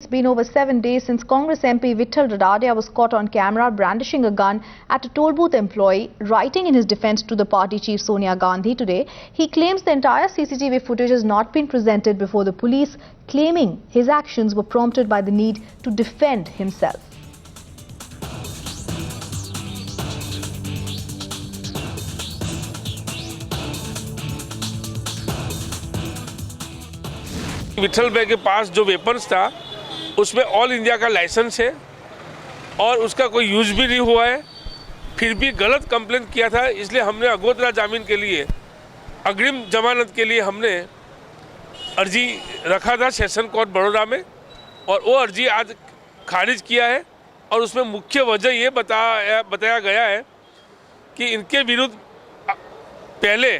It's been over 7 days since Congress MP Vittal Radadia was caught on camera brandishing a gun at a toll booth employee. Writing in his defense to the party chief Sonia Gandhi today, he claims the entire CCTV footage has not been presented before the police, claiming his actions were prompted by the need to defend himself. Vitthal भाई के पास जो weapons था उसमें all India का licence है और उसका कोई यूज़ भी नहीं हुआ है, फिर भी गलत कंप्लेंट किया था। इसलिए हमने अगोतरा जामीन के लिए, अग्रिम जमानत के लिए हमने अर्जी रखा था सेशन कोर्ट बड़ौदा में, और वो अर्जी आज खारिज किया है। और उसमें मुख्य वजह ये बताया गया है कि इनके विरुद्ध पहले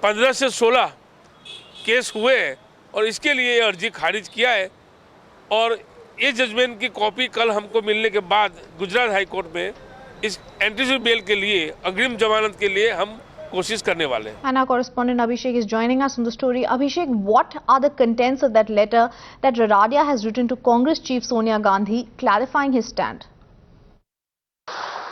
15 से 16 केस हुए हैं और इसके लिए ये अर्जी खारिज किया है। और ये जजमेंट की कॉपी कल हमको मिलने के बाद गुजरात हाई कोर्ट में इस एंटीसिपेटरी बेल के लिए, अग्रिम जमानत के लिए हम कोशिश करने वाले हैं। And our correspondent Abhishek is joining us on the story. Abhishek, what are the contents of that letter that Radadia has written to Congress chief Sonia Gandhi clarifying his stand?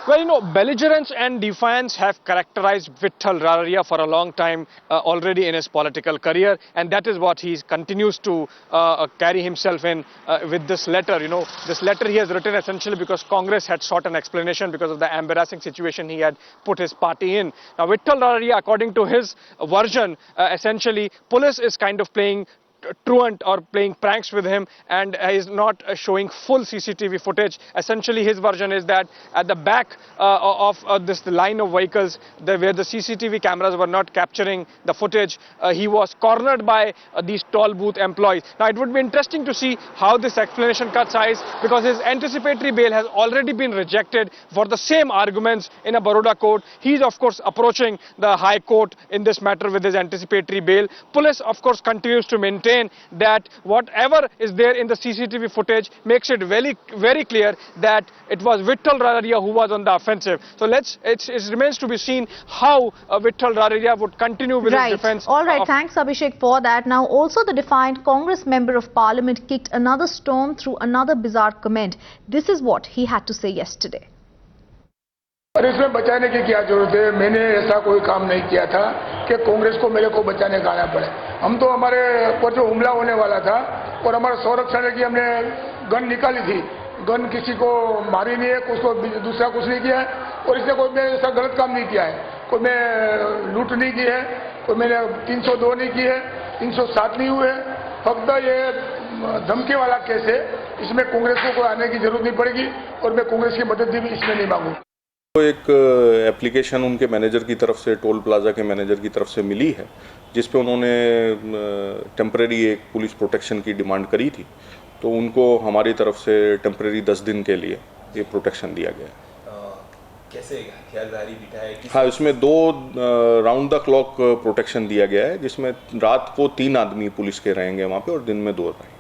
Well, you know, belligerence and defiance have characterized Vittal Radadia for a long time already in his political career, and that is what he continues to carry himself in with this letter. You know, this letter he has written essentially because Congress had sought an explanation because of the embarrassing situation he had put his party in. Now, Vittal Radadia, according to his version, essentially, police is kind of playing truant or playing pranks with him and is not showing full CCTV footage. Essentially, his version is that at the back of this line of vehicles where the CCTV cameras were not capturing the footage, he was cornered by these toll booth employees. Now, it would be interesting to see how this explanation cuts eyes, because his anticipatory bail has already been rejected for the same arguments in a Baroda court. He is, of course, approaching the High Court in this matter with his anticipatory bail. Police, of course, continues to maintain that whatever is there in the CCTV footage makes it very clear that it was Vittal Radadia who was on the offensive. So it remains to be seen how Vittal Radadia would continue with his defense. All right, thanks Abhishek for that. Now also the defiant Congress member of Parliament kicked another storm through another bizarre comment. This is what he had to say yesterday. और इसमें बचाने की क्या जरूरत है? मैंने ऐसा कोई काम नहीं किया था कि कांग्रेस को मेरे को बचाने का आना पड़े। हम तो हमारे पर जो हमला होने वाला था और हमारा संरक्षण की हमने गन निकाली थी, गन किसी को मारी नहीं है, उसको दूसरा कुछ नहीं किया है, और इसने कोई मैं ऐसा गलत काम नहीं किया है, कोई मैं लूट नहीं की है, कोई मैंने 302 नहीं की है, 307 नहीं हुए, फक्त ये धमकी वाला केस है। इसमें कांग्रेस को कोई आने की जरूरत नहीं पड़ेगी और मैं कांग्रेस की मदद भी इसमें नहीं मांगू। तो एक एप्लीकेशन उनके मैनेजर की तरफ से, टोल प्लाजा के मैनेजर की तरफ से मिली है, जिस पे उन्होंने टेम्परेरी एक पुलिस प्रोटेक्शन की डिमांड करी थी। तो उनको हमारी तरफ से टेम्परेरी 10 दिन के लिए ये प्रोटेक्शन दिया गया है। कैसे हथियारधारी बिठाया है? हाँ, इसमें 2 राउंड द क्लॉक प्रोटेक्शन दिया गया है, जिसमें रात को 3 आदमी पुलिस के रहेंगे वहाँ पे और दिन में 2 रहेंगे।